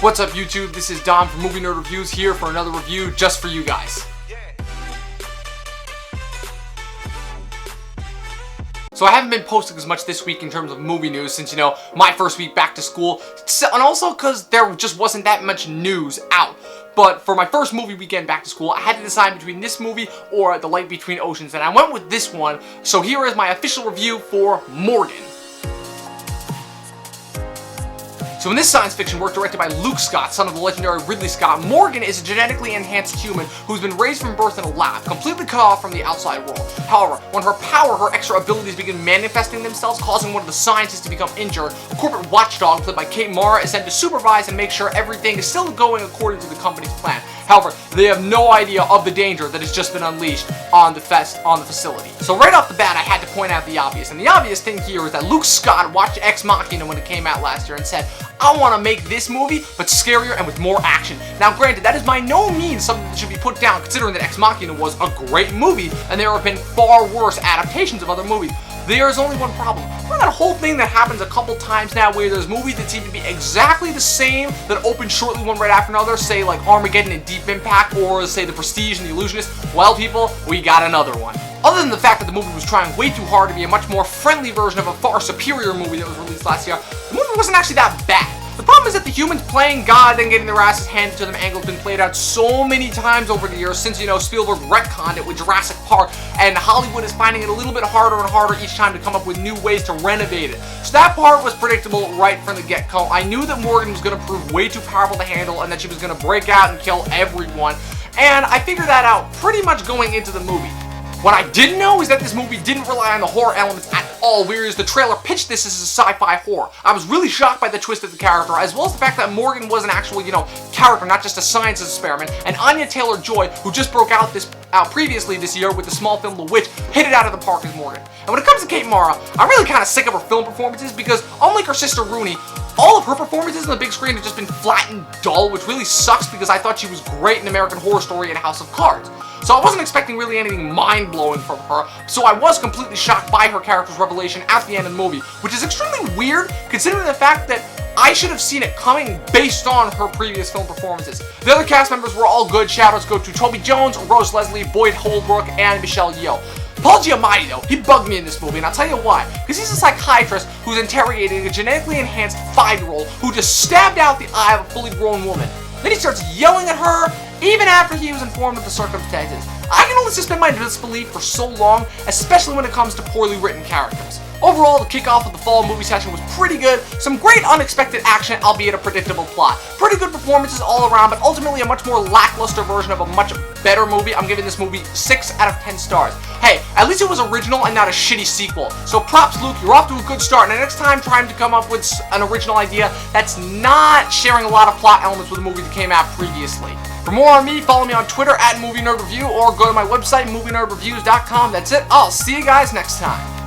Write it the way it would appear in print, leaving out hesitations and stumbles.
What's up, YouTube? This is Dom from Movie Nerd Reviews here for another review just for you guys. So I haven't been posting as much this week in terms of movie news since, my first week back to school, and also because there just wasn't that much news out. But for my first movie weekend back to school, I had to decide between this movie or The Light Between Oceans, and I went with this one. So here is my official review for Morgan. So in this science fiction work directed by Luke Scott, son of the legendary Ridley Scott, Morgan is a genetically enhanced human who's been raised from birth in a lab, completely cut off from the outside world. However, when her extra abilities begin manifesting themselves, causing one of the scientists to become injured, a corporate watchdog played by Kate Mara is sent to supervise and make sure everything is still going according to the company's plan. However, they have no idea of the danger that has just been unleashed on the facility. So right off the bat, I had to point out the obvious. And the obvious thing here is that Luke Scott watched Ex Machina when it came out last year and said, I want to make this movie, but scarier and with more action. Now granted, that is by no means something that should be put down, considering that Ex Machina was a great movie, and there have been far worse adaptations of other movies. There is only one problem. Remember that whole thing that happens a couple times now where there's movies that seem to be exactly the same that open shortly one right after another, say like Armageddon and Deep Impact, or say The Prestige and The Illusionist? Well, people, we got another one. Other than the fact that the movie was trying way too hard to be a much more friendly version of a far superior movie that was released last year, the movie wasn't actually that bad. The problem is that the humans playing God and getting their asses handed to them angle has been played out so many times over the years since, Spielberg retconned it with Jurassic Park, and Hollywood is finding it a little bit harder and harder each time to come up with new ways to renovate it. So that part was predictable right from the get-go. I knew that Morgan was going to prove way too powerful to handle and that she was going to break out and kill everyone, and I figured that out pretty much going into the movie. What I didn't know is that this movie didn't rely on the horror elements at all, whereas the trailer pitched this as a sci-fi horror. I was really shocked by the twist of the character, as well as the fact that Morgan was an actual, character, not just a science experiment, and Anya Taylor-Joy, who just broke out previously this year with the small film The Witch, hit it out of the park as Morgan. And when it comes to Kate Mara, I'm really kind of sick of her film performances because, unlike her sister Rooney, all of her performances on the big screen have just been flat and dull, which really sucks because I thought she was great in American Horror Story and House of Cards. So I wasn't expecting really anything mind-blowing from her, so I was completely shocked by her character's revelation at the end of the movie, which is extremely weird considering the fact that I should have seen it coming based on her previous film performances. The other cast members were all good. Shoutouts go to Toby Jones, Rose Leslie, Boyd Holbrook, and Michelle Yeoh. Paul Giamatti, though, he bugged me in this movie, and I'll tell you why. Because he's a psychiatrist who's interrogating a genetically enhanced 5-year-old who just stabbed out the eye of a fully grown woman. Then he starts yelling at her, even after he was informed of the circumstances. I can only suspend my disbelief for so long, especially when it comes to poorly written characters. Overall, the kickoff of the fall movie session was pretty good. Some great unexpected action, albeit a predictable plot. Pretty good performances all around, but ultimately a much more lackluster version of a much better movie. I'm giving this movie 6 out of 10 stars. Hey, at least it was original and not a shitty sequel. So props, Luke, you're off to a good start. And next time, trying to come up with an original idea that's not sharing a lot of plot elements with the movie that came out previously. For more on me, follow me on Twitter at Movie Nerd Review, or go to my website, movienerdreviews.com. That's it. I'll see you guys next time.